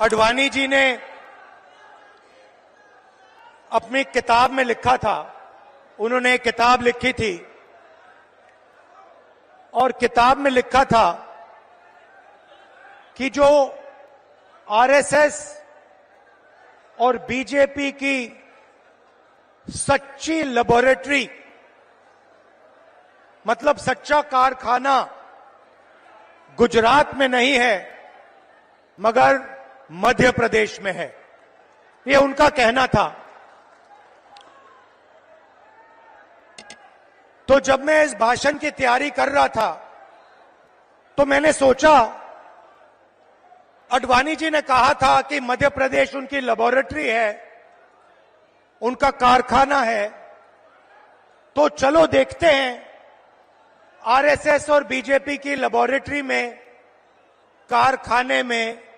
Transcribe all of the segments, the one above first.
आडवाणी जी ने अपनी किताब में लिखा था, उन्होंने एक किताब लिखी थी और किताब में लिखा था कि जो आरएसएस और बीजेपी की सच्ची लेबोरेटरी, मतलब सच्चा कारखाना गुजरात में नहीं है मगर मध्य प्रदेश में है, ये उनका कहना था। तो जब मैं इस भाषण की तैयारी कर रहा था तो मैंने सोचा, आडवाणी जी ने कहा था कि मध्य प्रदेश उनकी लेबोरेटरी है, उनका कारखाना है, तो चलो देखते हैं आरएसएस और बीजेपी की लेबोरेटरी में, कारखाने में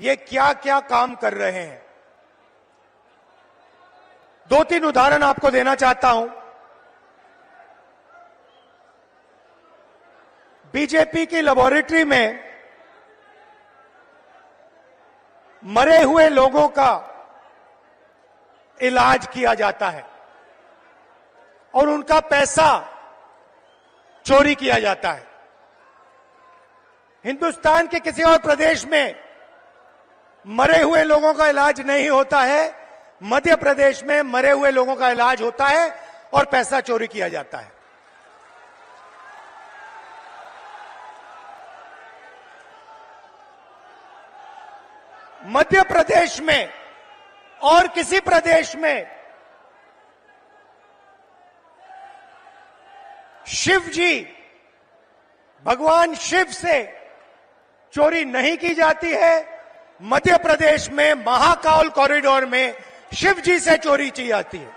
ये क्या क्या काम कर रहे हैं। दो तीन उदाहरण आपको देना चाहता हूं। बीजेपी की लेबोरेटरी में मरे हुए लोगों का इलाज किया जाता है और उनका पैसा चोरी किया जाता है। हिंदुस्तान के किसी और प्रदेश में मरे हुए लोगों का इलाज नहीं होता है, मध्य प्रदेश में मरे हुए लोगों का इलाज होता है और पैसा चोरी किया जाता है। मध्य प्रदेश में और किसी प्रदेश में शिव जी, भगवान शिव से चोरी नहीं की जाती है। मध्य प्रदेश में महाकाल कॉरिडोर में शिव जी से चोरी की जाती है।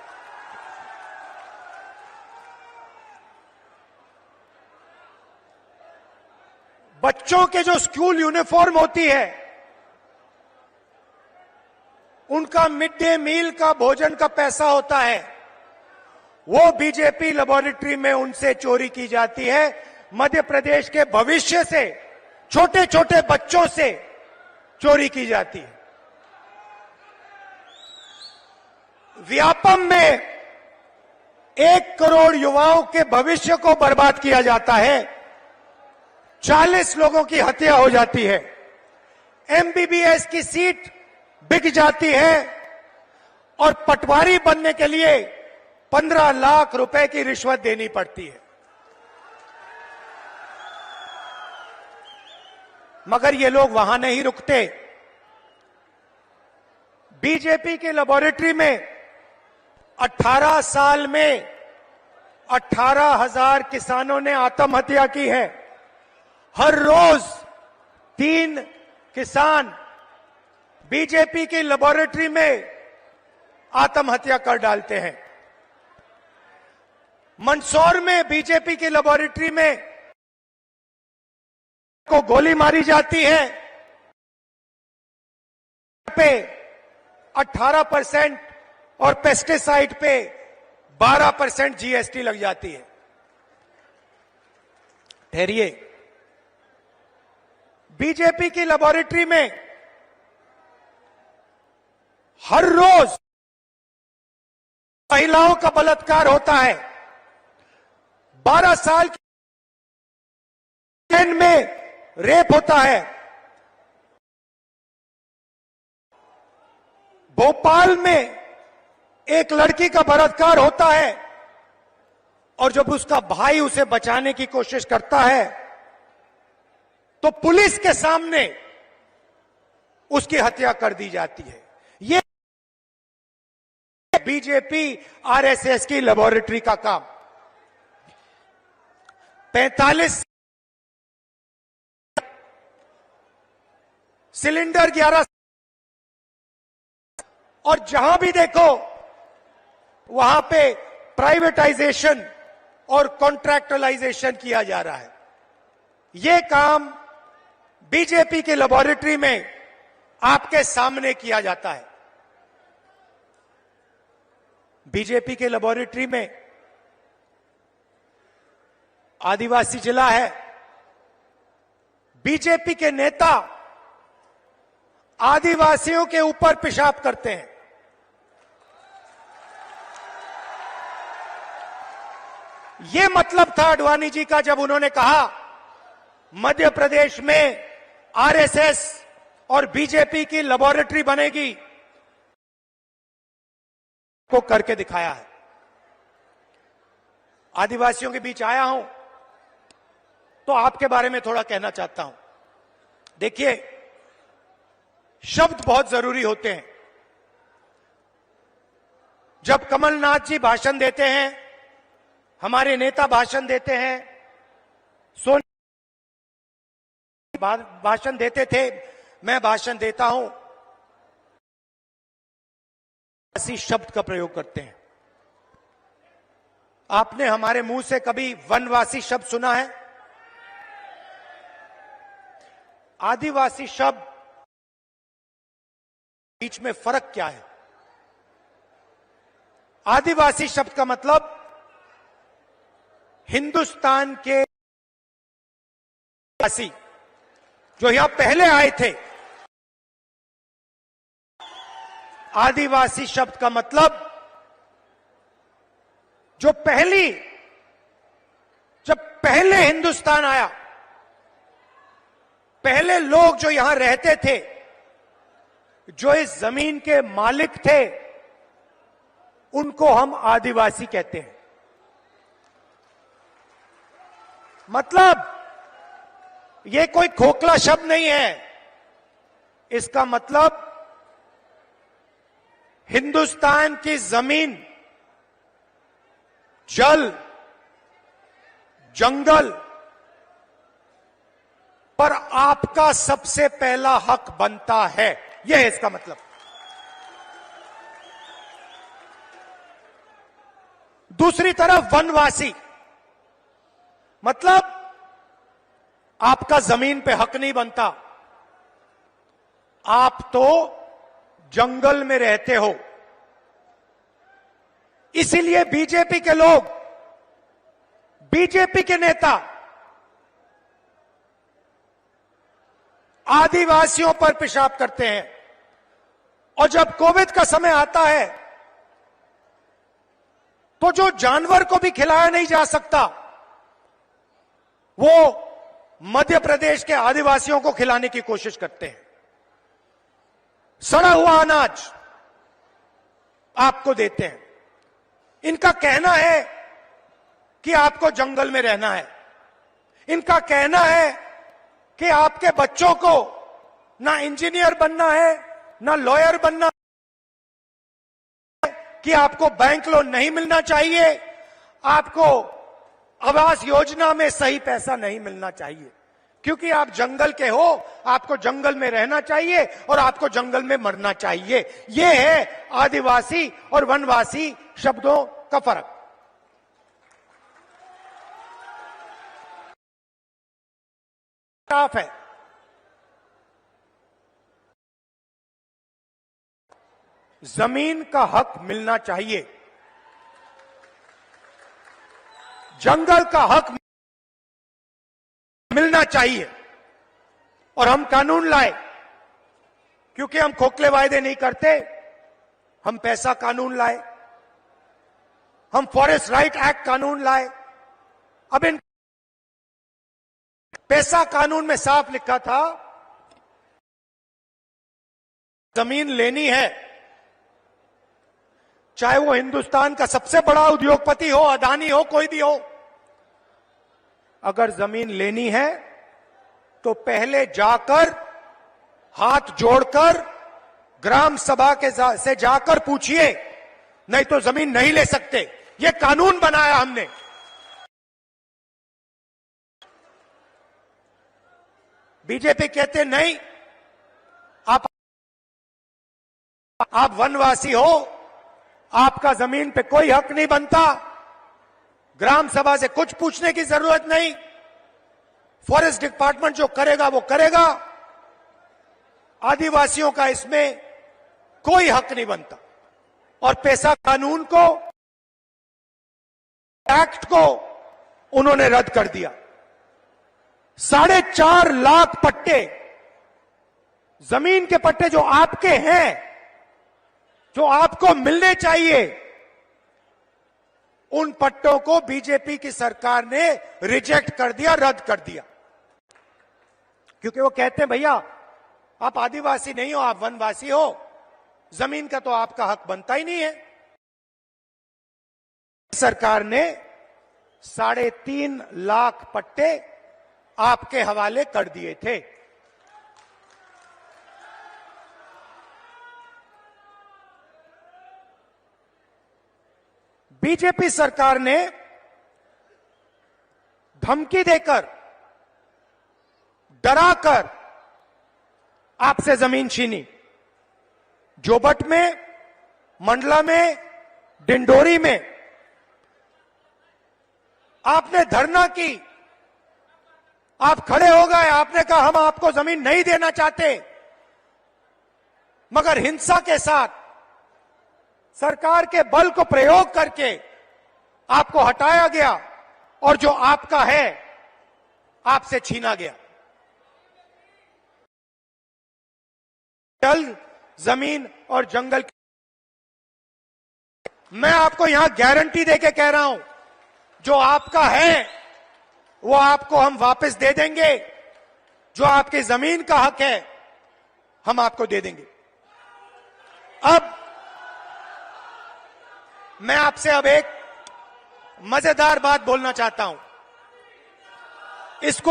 बच्चों के जो स्कूल यूनिफॉर्म होती है, उनका मिड डे मील का भोजन का पैसा होता है, वो बीजेपी लेबोरेटरी में उनसे चोरी की जाती है। मध्य प्रदेश के भविष्य से, छोटे छोटे बच्चों से चोरी की जाती है। व्यापम में 1 करोड़ युवाओं के भविष्य को बर्बाद किया जाता है, 40 लोगों की हत्या हो जाती है, एमबीबीएस की सीट बिक जाती है और पटवारी बनने के लिए 15 लाख रुपए की रिश्वत देनी पड़ती है। मगर ये लोग वहां नहीं रुकते। बीजेपी की लेबोरेटरी में 18 साल में 18,000 किसानों ने आत्महत्या की है। हर रोज 3 किसान बीजेपी की लेबोरेटरी में आत्महत्या कर डालते हैं। मंदसौर में बीजेपी की लेबोरेटरी में को गोली मारी जाती है, पे 18% और पेस्टिसाइड पे 12% जीएसटी लग जाती है। ठहरिए, बीजेपी की लेबोरेटरी में हर रोज महिलाओं का बलात्कार होता है। 12 साल की में रेप होता है। भोपाल में एक लड़की का बलात्कार होता है और जब उसका भाई उसे बचाने की कोशिश करता है तो पुलिस के सामने उसकी हत्या कर दी जाती है। ये बीजेपी आरएसएस की लेबोरेटरी का काम। 45 सिलेंडर 11, और जहां भी देखो वहां पे प्राइवेटाइजेशन और कॉन्ट्रैक्चुअलाइजेशन किया जा रहा है। यह काम बीजेपी की लेबोरेटरी में आपके सामने किया जाता है। बीजेपी के लेबोरेटरी में आदिवासी जिला है, बीजेपी के नेता आदिवासियों के ऊपर पेशाब करते हैं। यह मतलब था आडवाणी जी का जब उन्होंने कहा मध्य प्रदेश में आरएसएस और बीजेपी की लेबोरेटरी बनेगी, को करके दिखाया है। आदिवासियों के बीच आया हूं तो आपके बारे में थोड़ा कहना चाहता हूं। देखिए, शब्द बहुत जरूरी होते हैं। जब कमलनाथ जी भाषण देते हैं, हमारे नेता भाषण देते हैं, सोनिया भाषण देते थे, मैं भाषण देता हूं, ऐसी शब्द का प्रयोग करते हैं। आपने हमारे मुंह से कभी वनवासी शब्द सुना है? आदिवासी शब्द बीच में फर्क क्या है? आदिवासी शब्द का मतलब हिंदुस्तान के वासी जो यहां पहले आए थे। आदिवासी शब्द का मतलब जब पहले हिंदुस्तान आया, पहले लोग जो यहां रहते थे, जो इस जमीन के मालिक थे, उनको हम आदिवासी कहते हैं। मतलब यह कोई खोखला शब्द नहीं है। इसका मतलब हिंदुस्तान की जमीन, जल, जंगल पर आपका सबसे पहला हक बनता है। यह है इसका मतलब। दूसरी तरफ वनवासी मतलब आपका जमीन पे हक नहीं बनता, आप तो जंगल में रहते हो। इसीलिए बीजेपी के लोग, बीजेपी के नेता आदिवासियों पर पेशाब करते हैं। और जब कोविड का समय आता है तो जो जानवर को भी खिलाया नहीं जा सकता, वो मध्य प्रदेश के आदिवासियों को खिलाने की कोशिश करते हैं। सड़ा हुआ अनाज आपको देते हैं। इनका कहना है कि आपको जंगल में रहना है। इनका कहना है कि आपके बच्चों को ना इंजीनियर बनना है, ना लॉयर बनना है, कि आपको बैंक लोन नहीं मिलना चाहिए, आपको आवास योजना में सही पैसा नहीं मिलना चाहिए, क्योंकि आप जंगल के हो, आपको जंगल में रहना चाहिए और आपको जंगल में मरना चाहिए। यह है आदिवासी और वनवासी शब्दों का फर्क। साफ है। जमीन का हक मिलना चाहिए, जंगल का हक मिलना चाहिए। और हम कानून लाए, क्योंकि हम खोखले वायदे नहीं करते। हम पैसा कानून लाए, हम फॉरेस्ट राइट एक्ट कानून लाए। अब इन पैसा कानून में साफ लिखा था, जमीन लेनी है, चाहे वो हिंदुस्तान का सबसे बड़ा उद्योगपति हो, अदानी हो, कोई भी हो, अगर जमीन लेनी है तो पहले जाकर हाथ जोड़कर ग्राम सभा के से जाकर पूछिए, नहीं तो जमीन नहीं ले सकते। ये कानून बनाया हमने। बीजेपी कहते नहीं, आप वनवासी हो, आपका जमीन पे कोई हक नहीं बनता, ग्राम सभा से कुछ पूछने की जरूरत नहीं, फॉरेस्ट डिपार्टमेंट जो करेगा वो करेगा, आदिवासियों का इसमें कोई हक नहीं बनता। और पैसा कानून को, एक्ट को उन्होंने रद्द कर दिया। 4.5 लाख पट्टे जमीन के पट्टे जो आपके हैं, जो आपको मिलने चाहिए, उन पट्टों को बीजेपी की सरकार ने रिजेक्ट कर दिया, रद्द कर दिया। क्योंकि वो कहते हैं भैया आप आदिवासी नहीं हो, आप वनवासी हो, जमीन का तो आपका हक बनता ही नहीं है। सरकार ने 3.5 लाख पट्टे आपके हवाले कर दिए थे। बीजेपी सरकार ने धमकी देकर, डराकर आपसे जमीन छीनी। जोबट में, मंडला में, डिंडोरी में आपने धरना की, आप खड़े हो गए, आपने कहा हम आपको जमीन नहीं देना चाहते, मगर हिंसा के साथ सरकार के बल को प्रयोग करके आपको हटाया गया और जो आपका है आपसे छीना गया। जल, जमीन और जंगल, मैं आपको यहां गारंटी देके कह रहा हूं, जो आपका है वो आपको हम वापस दे देंगे। जो आपकी जमीन का हक है हम आपको दे देंगे। अब मैं आपसे एक मजेदार बात बोलना चाहता हूं। इस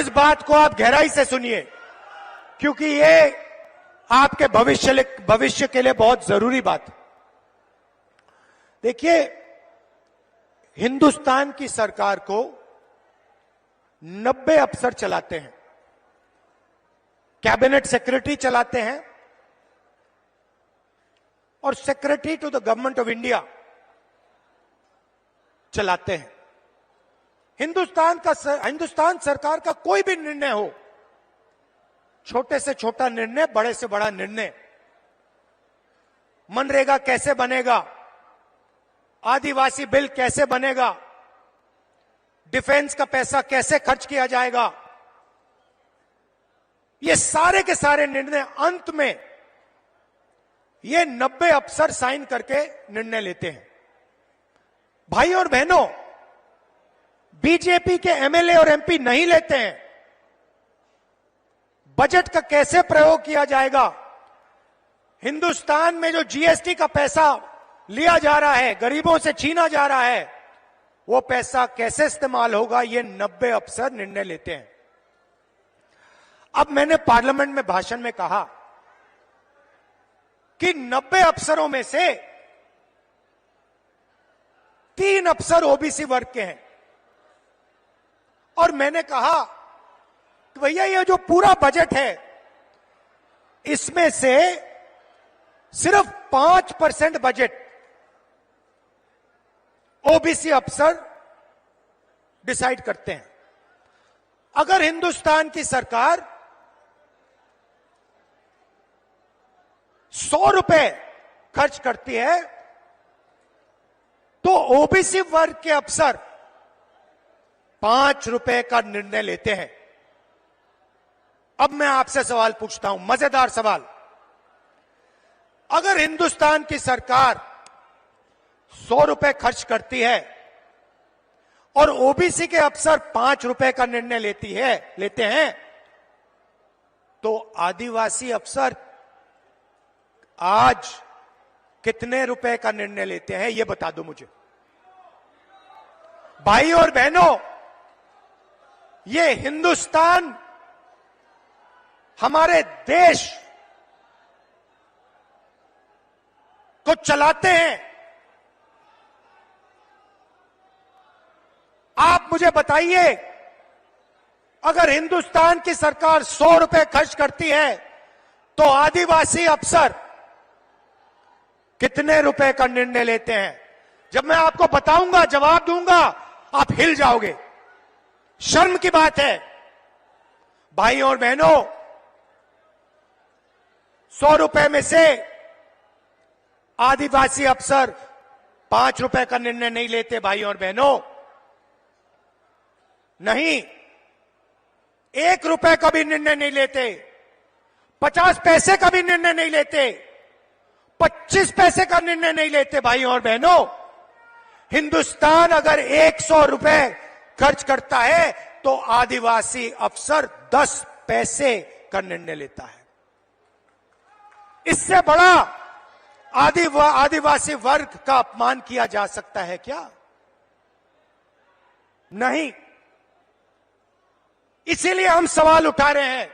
बात को आप गहराई से सुनिए, क्योंकि ये आपके भविष्य के लिए बहुत जरूरी बात है। देखिए, हिंदुस्तान की सरकार को 90 अफसर चलाते हैं, कैबिनेट सेक्रेटरी चलाते हैं और secretary to the government of India चलाते हैं। हिंदुस्तान सरकार का कोई भी निर्णय हो, छोटे से छोटा निर्णय, बड़े से बड़ा निर्णय, मनरेगा कैसे बनेगा, आदिवासी बिल कैसे बनेगा, डिफेंस का पैसा कैसे खर्च किया जाएगा, ये सारे के सारे निर्णय अंत में ये 90 अफसर साइन करके निर्णय लेते हैं। भाई और बहनों, बीजेपी के एमएलए और एमपी नहीं लेते हैं। बजट का कैसे प्रयोग किया जाएगा, हिंदुस्तान में जो जीएसटी का पैसा लिया जा रहा है, गरीबों से छीना जा रहा है, वो पैसा कैसे इस्तेमाल होगा, ये 90 अफसर निर्णय लेते हैं। अब मैंने पार्लियामेंट में भाषण में कहा कि 90 अफसरों में से 3 अफसर ओबीसी वर्ग के हैं। और मैंने कहा कि भैया ये जो पूरा बजट है, इसमें से सिर्फ 5% बजट ओबीसी अफसर डिसाइड करते हैं। अगर हिंदुस्तान की सरकार 100 रुपए खर्च करती है तो ओबीसी वर्ग के अफसर 5 रुपए का निर्णय लेते हैं। अब मैं आपसे सवाल पूछता हूं, मजेदार सवाल। अगर हिंदुस्तान की सरकार 100 रुपए खर्च करती है और ओबीसी के अफसर 5 रुपए का निर्णय लेते हैं, तो आदिवासी अफसर आज कितने रुपए का निर्णय लेते हैं, यह बता दो मुझे। भाई और बहनों, ये हिंदुस्तान, हमारे देश को चलाते हैं। आप मुझे बताइए, अगर हिंदुस्तान की सरकार 100 रुपए खर्च करती है तो आदिवासी अफसर कितने रुपए का निर्णय लेते हैं? जब मैं आपको बताऊंगा, जवाब दूंगा, आप हिल जाओगे। शर्म की बात है। भाई और बहनों, 100 रुपए में से आदिवासी अफसर 5 रुपए का निर्णय नहीं लेते। भाई और बहनों, नहीं, 1 रुपए का भी निर्णय नहीं लेते। 50 पैसे का भी निर्णय नहीं लेते, 25 पैसे का निर्णय नहीं लेते। भाइयों और बहनों, हिंदुस्तान अगर 100 रुपए खर्च करता है तो आदिवासी अफसर 10 पैसे का निर्णय लेता है। इससे बड़ा आदिवासी वर्ग का अपमान किया जा सकता है क्या? नहीं। इसीलिए हम सवाल उठा रहे हैं।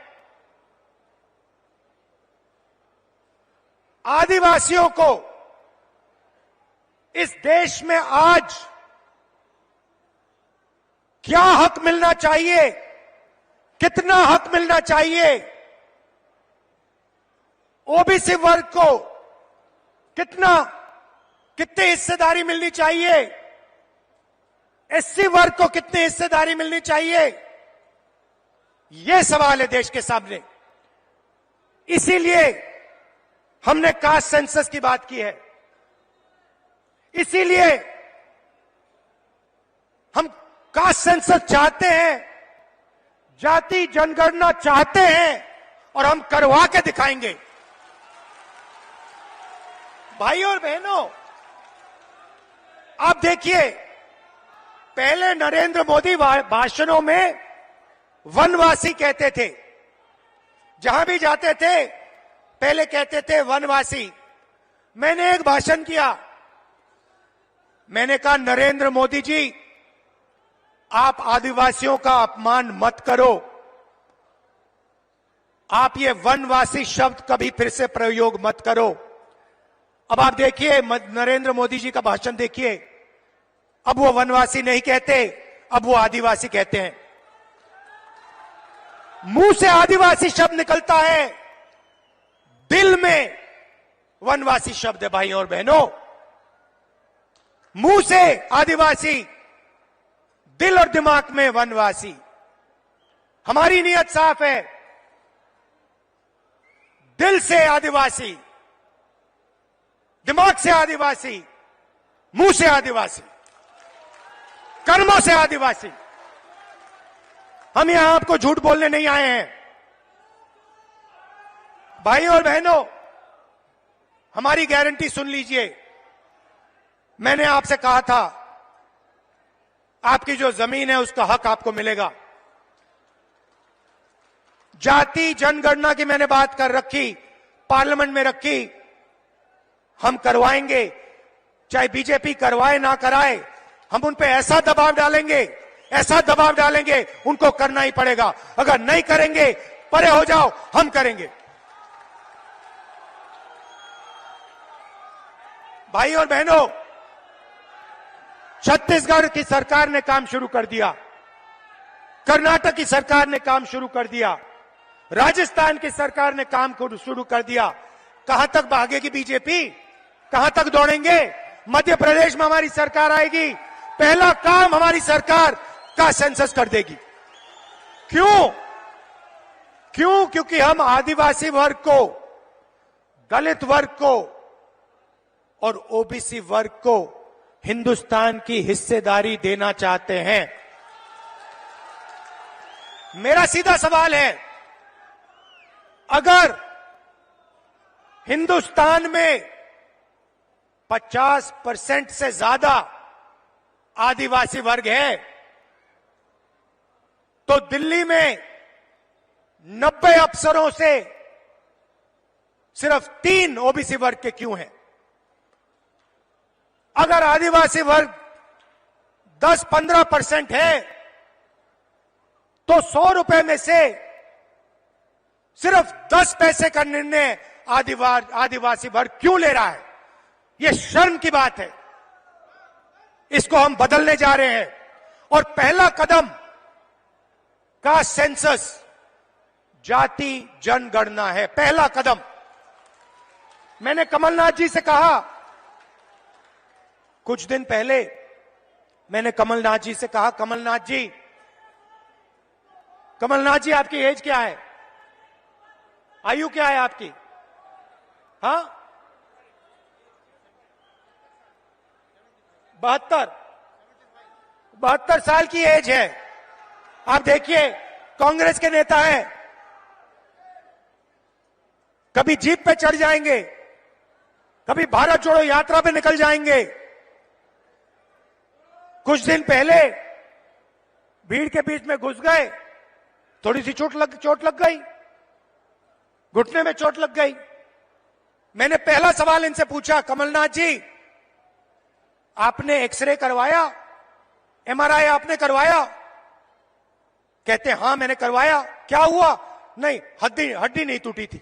आदिवासियों को इस देश में आज क्या हक मिलना चाहिए, कितना हक मिलना चाहिए, ओबीसी वर्ग को कितनी हिस्सेदारी मिलनी चाहिए, एससी वर्ग को कितनी हिस्सेदारी मिलनी चाहिए, यह सवाल है देश के सामने। इसीलिए हमने कास्ट सेंसस की बात की है, इसीलिए हम कास्ट सेंसस चाहते हैं, जाति जनगणना चाहते हैं और हम करवा के दिखाएंगे। भाइयों और बहनों, आप देखिए, पहले नरेंद्र मोदी भाषणों में वनवासी कहते थे, जहां भी जाते थे पहले कहते थे वनवासी। मैंने एक भाषण किया, मैंने कहा नरेंद्र मोदी जी, आप आदिवासियों का अपमान मत करो, आप ये वनवासी शब्द कभी फिर से प्रयोग मत करो। अब आप देखिए नरेंद्र मोदी जी का भाषण देखिए, अब वो वनवासी नहीं कहते, अब वो आदिवासी कहते हैं। मुंह से आदिवासी शब्द निकलता है, दिल में वनवासी शब्द है। भाइयों और बहनों, मुंह से आदिवासी, दिल और दिमाग में वनवासी। हमारी नीयत साफ है, दिल से आदिवासी, दिमाग से आदिवासी, मुंह से आदिवासी, कर्मों से आदिवासी। हम यहां आपको झूठ बोलने नहीं आए हैं। भाइयों और बहनों, हमारी गारंटी सुन लीजिए। मैंने आपसे कहा था, आपकी जो जमीन है उसका हक आपको मिलेगा। जाति जनगणना की मैंने बात कर रखी, पार्लियामेंट में रखी, हम करवाएंगे, चाहे बीजेपी करवाए ना कराए, हम उन पे ऐसा दबाव डालेंगे, ऐसा दबाव डालेंगे, उनको करना ही पड़ेगा। अगर नहीं करेंगे, परे हो जाओ, हम करेंगे। भाई और बहनों, छत्तीसगढ़ की सरकार ने काम शुरू कर दिया, कर्नाटक की सरकार ने काम शुरू कर दिया, राजस्थान की सरकार ने काम शुरू कर दिया। कहां तक भागेगी बीजेपी? कहां तक दौड़ेंगे? मध्य प्रदेश में हमारी सरकार आएगी, पहला काम हमारी सरकार का सेंसस कर देगी। क्यों? क्योंकि हम आदिवासी वर्ग को, दलित वर्ग को और ओबीसी वर्ग को हिंदुस्तान की हिस्सेदारी देना चाहते हैं। मेरा सीधा सवाल है, अगर हिंदुस्तान में 50% से ज्यादा आदिवासी वर्ग है, तो दिल्ली में 90 अफसरों से सिर्फ 3 ओबीसी वर्ग के क्यों हैं? अगर आदिवासी वर्ग 10-15% है, तो 100 रुपए में से सिर्फ 10 पैसे का निर्णय आदिवासी वर्ग क्यों ले रहा है? यह शर्म की बात है। इसको हम बदलने जा रहे हैं और पहला कदम का सेंसस जाति जनगणना है। पहला कदम। मैंने कमलनाथ जी से कहा, कुछ दिन पहले मैंने कमलनाथ जी से कहा, कमलनाथ जी आपकी एज क्या है? आयु क्या है आपकी? हाँ, 72 साल की एज है। आप देखिए, कांग्रेस के नेता हैं, कभी जीप पे चढ़ जाएंगे, कभी भारत जोड़ो यात्रा पे निकल जाएंगे। कुछ दिन पहले भीड़ के बीच में घुस गए, थोड़ी सी चोट लग गई, घुटने में चोट लग गई। मैंने पहला सवाल इनसे पूछा, कमलनाथ जी आपने एक्सरे करवाया, एमआरआई आपने करवाया? कहते हां मैंने करवाया। क्या हुआ? नहीं, हड्डी नहीं टूटी थी,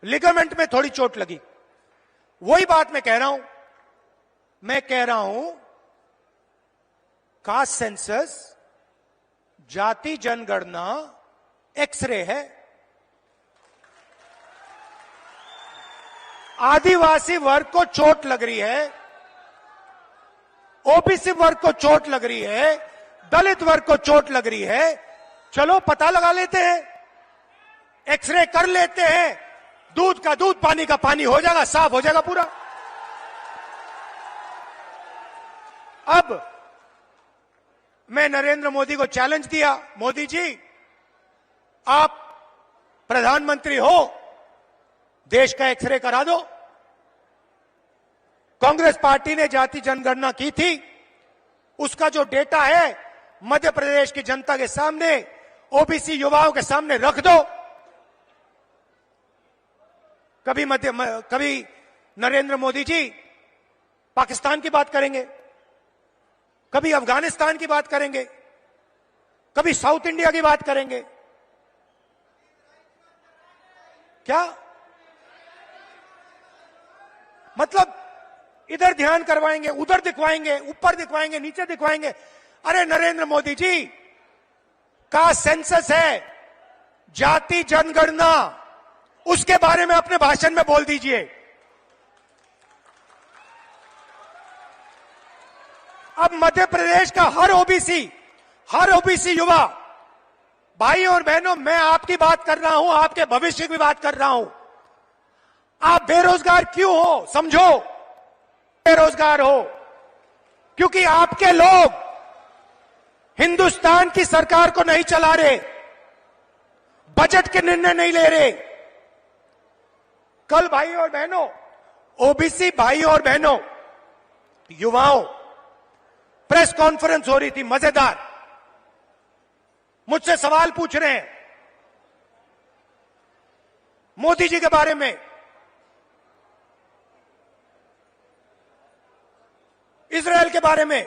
लिगामेंट में थोड़ी चोट लगी। वही बात मैं कह रहा हूं कास्ट सेंसस, जाति जनगणना एक्सरे है। आदिवासी वर्ग को चोट लग रही है, ओबीसी वर्ग को चोट लग रही है, दलित वर्ग को चोट लग रही है। चलो पता लगा लेते हैं, एक्सरे कर लेते हैं, दूध का दूध पानी का पानी हो जाएगा, साफ हो जाएगा पूरा। अब मैं नरेंद्र मोदी को चैलेंज दिया, मोदी जी आप प्रधानमंत्री हो, देश का एक्सरे करा दो। कांग्रेस पार्टी ने जाति जनगणना की थी, उसका जो डेटा है मध्य प्रदेश की जनता के सामने, ओबीसी युवाओं के सामने रख दो। कभी नरेंद्र मोदी जी पाकिस्तान की बात करेंगे, कभी अफगानिस्तान की बात करेंगे, कभी साउथ इंडिया की बात करेंगे। क्या मतलब? इधर ध्यान करवाएंगे, उधर दिखवाएंगे, ऊपर दिखवाएंगे, नीचे दिखवाएंगे। अरे नरेंद्र मोदी जी का सेंसस है, जाति जनगणना, उसके बारे में अपने भाषण में बोल दीजिए। अब मध्य प्रदेश का हर ओबीसी युवा, भाई और बहनों, मैं आपकी बात कर रहा हूं, आपके भविष्य की बात कर रहा हूं। आप बेरोजगार क्यों हो? समझो, बेरोजगार हो क्योंकि आपके लोग हिंदुस्तान की सरकार को नहीं चला रहे, बजट के निर्णय नहीं ले रहे। कल भाई और बहनों, ओबीसी भाई और बहनों, युवाओं, प्रेस कॉन्फ्रेंस हो रही थी मजेदार, मुझसे सवाल पूछ रहे हैं मोदी जी के बारे में। इजराइल के बारे में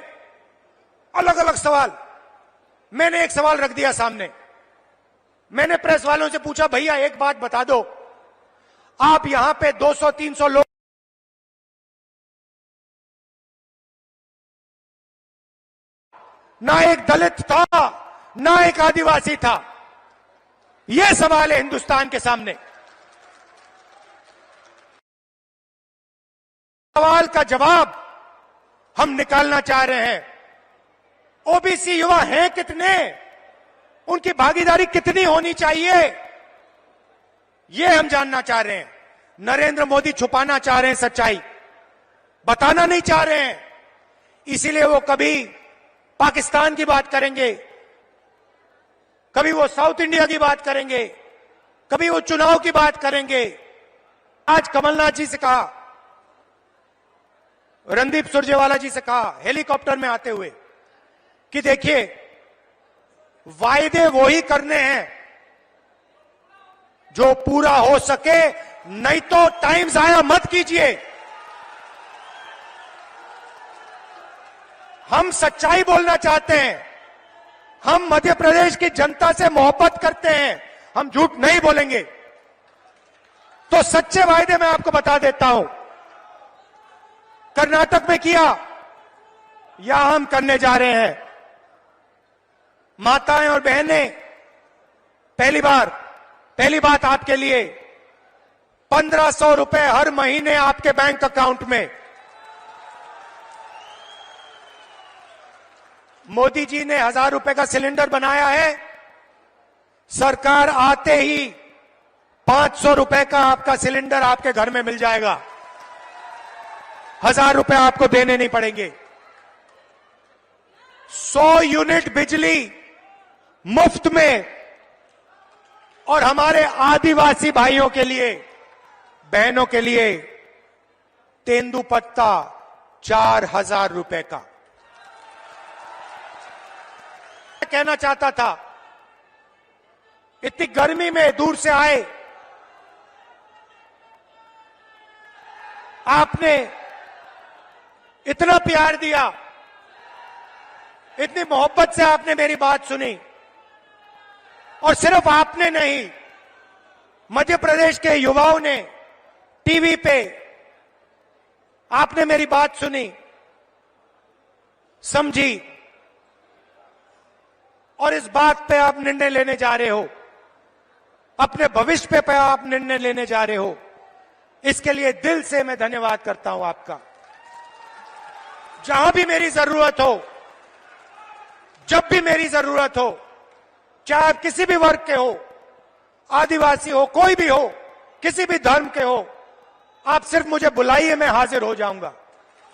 अलग अलग सवाल। मैंने एक सवाल रख दिया सामने, मैंने प्रेस वालों से पूछा, भैया एक बात बता दो, आप यहां पे 200-300 लोग, ना एक दलित था ना एक आदिवासी था। यह सवाल है हिंदुस्तान के सामने। सवाल का जवाब हम निकालना चाह रहे हैं। ओबीसी युवा हैं कितने, उनकी भागीदारी कितनी होनी चाहिए, यह हम जानना चाह रहे हैं। नरेंद्र मोदी छुपाना चाह रहे हैं सच्चाई, बताना नहीं चाह रहे हैं। इसीलिए वो कभी पाकिस्तान की बात करेंगे, कभी वो साउथ इंडिया की बात करेंगे, कभी वो चुनाव की बात करेंगे। आज कमलनाथ जी से कहा, रणदीप सुरजेवाला जी से कहा हेलीकॉप्टर में आते हुए कि देखिए वायदे वो ही करने हैं जो पूरा हो सके, नहीं तो टाइम जाया मत कीजिए। हम सच्चाई बोलना चाहते हैं, हम मध्य प्रदेश की जनता से मोहब्बत करते हैं, हम झूठ नहीं बोलेंगे। तो सच्चे वायदे मैं आपको बता देता हूं, कर्नाटक में किया, यहां हम करने जा रहे हैं। माताएं और बहनें, पहली बात आपके लिए, 1500 रुपए हर महीने आपके बैंक अकाउंट में। मोदी जी ने 1000 रुपए का सिलेंडर बनाया है, सरकार आते ही 500 रुपए का आपका सिलेंडर आपके घर में मिल जाएगा। 1000 रुपए आपको देने नहीं पड़ेंगे। 100 यूनिट बिजली मुफ्त में, और हमारे आदिवासी भाइयों के लिए बहनों के लिए तेंदुपत्ता 4,000 रुपए का। कहना चाहता था, इतनी गर्मी में दूर से आए, आपने इतना प्यार दिया, इतनी मोहब्बत से आपने मेरी बात सुनी। और सिर्फ आपने नहीं, मध्य प्रदेश के युवाओं ने टीवी पे आपने मेरी बात सुनी, समझी, और इस बात पे आप निर्णय लेने जा रहे हो, अपने भविष्य पे आप निर्णय लेने जा रहे हो। इसके लिए दिल से मैं धन्यवाद करता हूं आपका। जहां भी मेरी जरूरत हो, जब भी मेरी जरूरत हो, चाहे आप किसी भी वर्ग के हो, आदिवासी हो, कोई भी हो, किसी भी धर्म के हो, आप सिर्फ मुझे बुलाइए, मैं हाजिर हो जाऊंगा।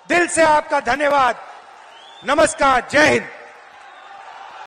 दिल से आपका धन्यवाद। नमस्कार, जय हिंद।